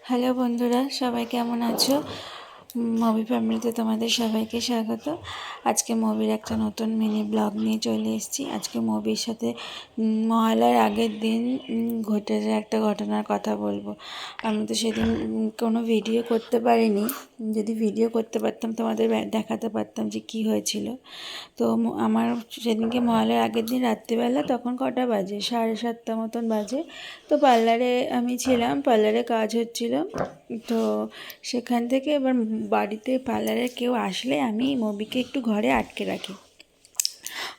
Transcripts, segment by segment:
Hello বন্ধুরা, সবাই কেমন আছো? মুভি ফ্যামিলিতে তোমাদের সবাইকে স্বাগত। আজকে মুভির একটা নতুন মিনি ব্লগ নিয়ে চলে এসেছি। আজকে মুভির সাথে মহালয়ার আগের দিন ঘটে যাওয়া একটা ঘটনার কথা বলবো। আমি তো সেদিন কোনো ভিডিও করতে পারিনি। যদি ভিডিও করতে পারতাম তোমাদের দেখাতে পারতাম যে কী হয়েছিল। তো আমার সেদিনকে মহালয়ার আগের দিন রাত্রিবেলা, তখন কটা বাজে, 7:30 মতন বাজে। তো পার্লারে আমি ছিলাম, পার্লারে কাজ হচ্ছিল। তো সেখান থেকে এবার বাড়িতে পার্লারে কেউ আসলে আমি মুভিকে একটু ঘরে আটকে রাখি।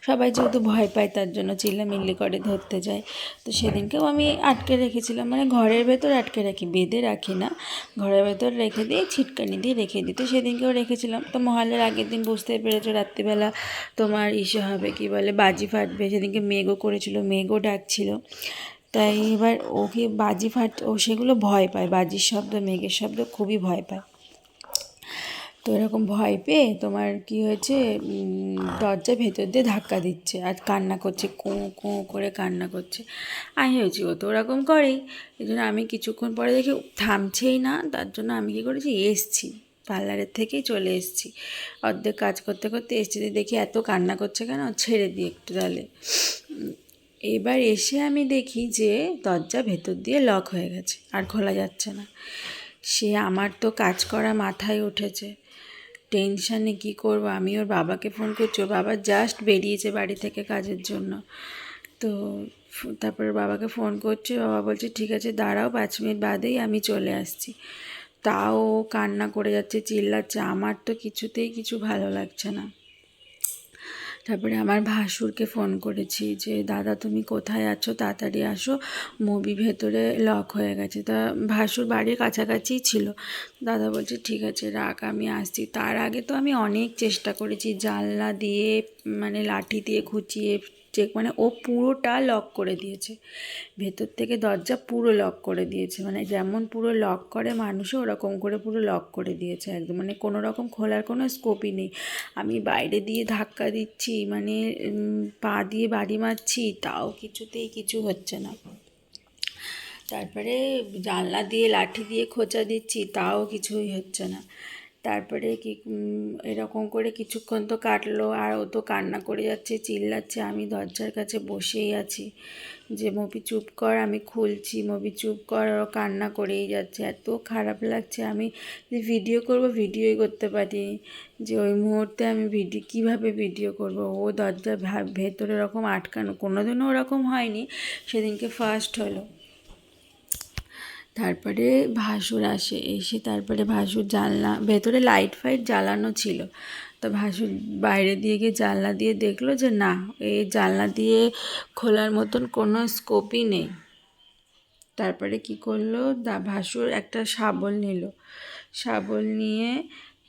সবাই যেহেতু ভয় পায় তার জন্য চিল্লামিল্লি করে ধরতে যায়। তো সেদিনকেও আমি আটকে রেখেছিলাম, মানে ঘরের ভেতর আটকে রাখি, বেঁধে রাখি না, ঘরের ভেতর রেখে দিয়ে ছিটকানি দিয়ে রেখে দিই। তো সেদিনকেও রেখেছিলাম। তো মহালয়ার আগের দিন বুঝতেই পেরেছো রাত্রিবেলা তোমার হবে কি বলে, বাজি ফাটবে। সেদিনকে মেঘও করেছিল, মেঘও ডাকছিল। তাই এবার ওকে বাজি ও সেগুলো ভয় পায়, বাজির শব্দ, মেঘের শব্দ খুবই ভয় পায়। তো এরকম ভয় পেয়ে তোমার কি হয়েছে, দরজা ভেতর দিয়ে ধাক্কা দিচ্ছে আর কান্না করছে, কোঁ কোঁ করে কান্না করছে। আমি হয়েছি ও তো ওরকম করেই। এই জন্য আমি কিছুক্ষণ পরে দেখি থামছেই না, তার জন্য আমি কী করেছি, এসছি, পার্লারের থেকেই চলে এসছি। অর্ধেক কাজ করতে করতে এসছি, দেখি এত কান্না করছে কেন, ছেড়ে দিই একটু তাহলে। এবার এসে আমি দেখি যে দরজা ভেতর দিয়ে লক হয়ে গেছে, আর খোলা যাচ্ছে না। সে আমার তো কাজ করা মাথায় উঠেছে, টেনশানে কী করব। আমি ওর বাবাকে ফোন করছি, ওর বাবা জাস্ট বেরিয়েছে বাড়ি থেকে কাজের জন্য। তো তারপরে বাবাকে ফোন করছে, বাবা বলছে ঠিক আছে দাঁড়াও, 5 মিনিট বাদেই আমি চলে আসছি। তাও কান্না করে যাচ্ছে, চিল্লাচ্ছে। আমার তো কিছুতেই কিছু ভালো লাগছে না। তারপরে আমার ভাসুরকে ফোন করেছি যে দাদা তুমি কোথায় আছো, তাড়াতাড়ি আসো, মুভি ভেতরে লক হয়ে গেছে। তা ভাসুর বাড়ির কাছাকাছিই ছিল। দাদা বলছে ঠিক আছে রাখ, আমি আসছি। তার আগে তো আমি অনেক চেষ্টা করেছি, জানলা দিয়ে মানে লাঠি দিয়ে খুঁচিয়ে মানে ও পুরোটা লক করে দিয়েছে, ভেতর থেকে দরজা পুরো লক করে দিয়েছে, মানে যেমন পুরো লক করে মানুষও ওরকম করে পুরো লক করে দিয়েছে একদম, মানে কোনো রকম খোলার কোনো স্কোপই নেই। আমি বাইরে দিয়ে ধাক্কা দিচ্ছি, মানে পা দিয়ে বাড়ি মারছি, তাও কিছুতেই কিছু হচ্ছে না। তারপরে জানলা দিয়ে লাঠি দিয়ে খোঁচা দিচ্ছি, তাও কিছুই হচ্ছে না। তারপরে কি এরকম করে কিছুক্ষণ তো কাটলো, আর ও তো কান্না করে যাচ্ছে, চিল্লাচ্ছে। আমি দরজার কাছে বসেই আছি যে মবি চুপ কর, আমি খুলছি, মবি চুপ কর। ও কান্না করেই যাচ্ছে, এত খারাপ লাগছে। আমি যে ভিডিও করব, ভিডিওই করতে পারি, যে ওই মুহূর্তে আমি কীভাবে ভিডিও করব। ও দরজার ভেতরে এরকম আটকানো, কোনোদিনও ওরকম হয়নি, সেদিনকে ফার্স্ট হলো। তারপরে ভাসুর আসে, এসে তারপরে ভাসুর জানলা, ভেতরে লাইট ফাইট জ্বালানো ছিল। তো ভাসুর বাইরে দিয়ে গিয়ে জানলা দিয়ে দেখলো যে না, এই জানলা দিয়ে খোলার মতন কোনো স্কোপই নেই। তারপরে কি করলো, ভাসুর একটা শাবল নিল, শাবল নিয়ে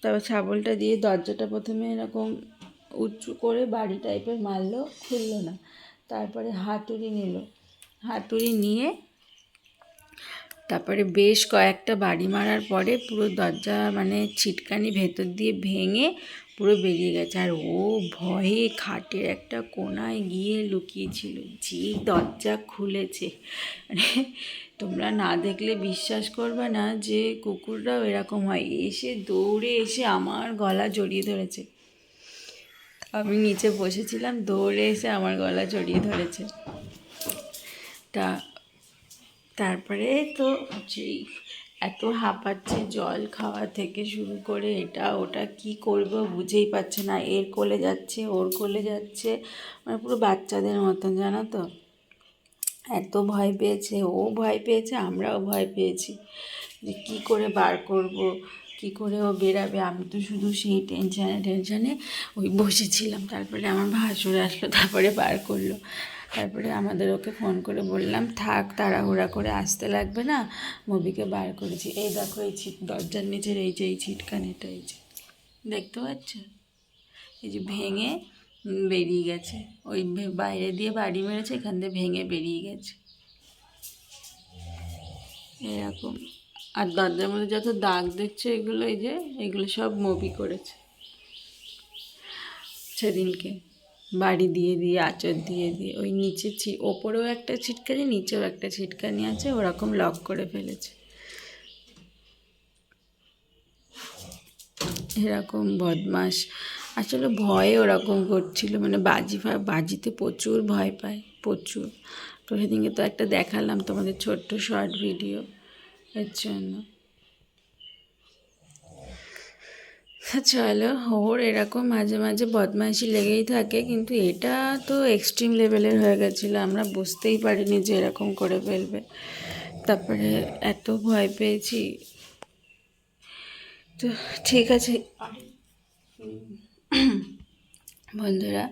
তারপর শাবলটা দিয়ে দরজাটা প্রথমে এরকম উঁচু করে বাড়ি টাইপের মারলো, খুললো না। তারপরে হাতুড়ি নিল, হাতুড়ি নিয়ে তারপরে বেশ কয়েকটা বাড়ি মারার পরে পুরো দরজা মানে ছিটকানি ভেতর দিয়ে ভেঙে পুরো বেরিয়ে গেছে। আর ও ভয়ে খাটের একটা কোনায় গিয়ে লুকিয়েছিল, যে দরজা খুলেছে। মানে তোমরা না দেখলে বিশ্বাস করবে না যে কুকুররাও এরকম হয়। এসে দৌড়ে এসে আমার গলা জড়িয়ে ধরেছে, আমি নিচে বসেছিলাম, দৌড়ে এসে আমার গলা জড়িয়ে ধরেছে। তারপরে তো যেই এত হাঁপাচ্ছে, জল খাওয়া থেকে শুরু করে এটা ওটা কি করব বুঝেই পাচ্ছে না। এর কোলে যাচ্ছে, ওর কোলে যাচ্ছে, মানে পুরো বাচ্চাদের মতন, জানো তো। এত ভয় পেয়েছে, ও ভয় পেয়েছে, আমরাও ভয় পেয়েছি যে কী করে বার করব, কী করে ও বেরাবে। আমি তো শুধু সেই টেনশানে ওই বসেছিলাম। তারপরে আমার ভাসুর আসলো, তারপরে বার করলো। তারপরে আমাদের ওকে ফোন করে বললাম থাক, তাড়াহুড়া করে আসতে লাগবে না, মুভিকে বার করেছি। এই দেখো এই দরজার নিচের এই যে এই ছিটকানিটা, এই যে দেখতে পাচ্ছ, এই যে ভেঙে বেরিয়ে গেছে। ওই বাইরে দিয়ে বাড়ি মেরেছে, এখান দিয়ে ভেঙে বেরিয়ে গেছে এরকম। আর দরজার মধ্যে যত দাগ দেখছে এগুলো, এই যে এগুলো সব মুভি করেছে সেদিনকে, বাড়ি দিয়ে দিয়ে আঁচড় দিয়ে দিয়ে। ওই নিচে ওপরেও একটা ছিটকানি, নিচেও একটা ছিটকানি আছে, ওরকম লক করে ফেলেছে। এরকম বদমাস। আসলে ভয়ে ওরকম করছিল, মানে বাজিতে প্রচুর ভয় পায়, প্রচুর। তো সেদিনকে তো একটা দেখালাম তোমাদের, ছোট্ট শর্ট ভিডিও, এর জন্য। চলো, ওর এরকম মাঝে মাঝে বদমাইশি লেগেই থাকে, কিন্তু এটা তো এক্সট্রিম লেভেলের হয়ে গেছিলো, আমরা বুঝতেই পারিনি যে এরকম করে ফেলবে। তারপরে এত ভয় পেয়েছি। তো ঠিক আছে বন্ধুরা,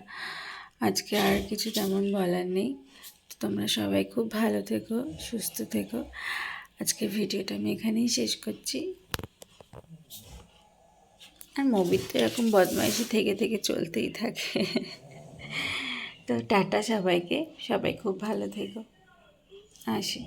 আজকে আর কিছু তেমন বলার নেই। তো তোমরা সবাই খুব ভালো থেকো, সুস্থ থেকো। আজকের ভিডিওটা আমি এখানেই শেষ করছি। আর মুভির তো এরকম বদমাইশি থেকে থেকে চলতেই থাকে। তো টাটা সবাইকে, সবাই খুব ভালো থেকো, আসি।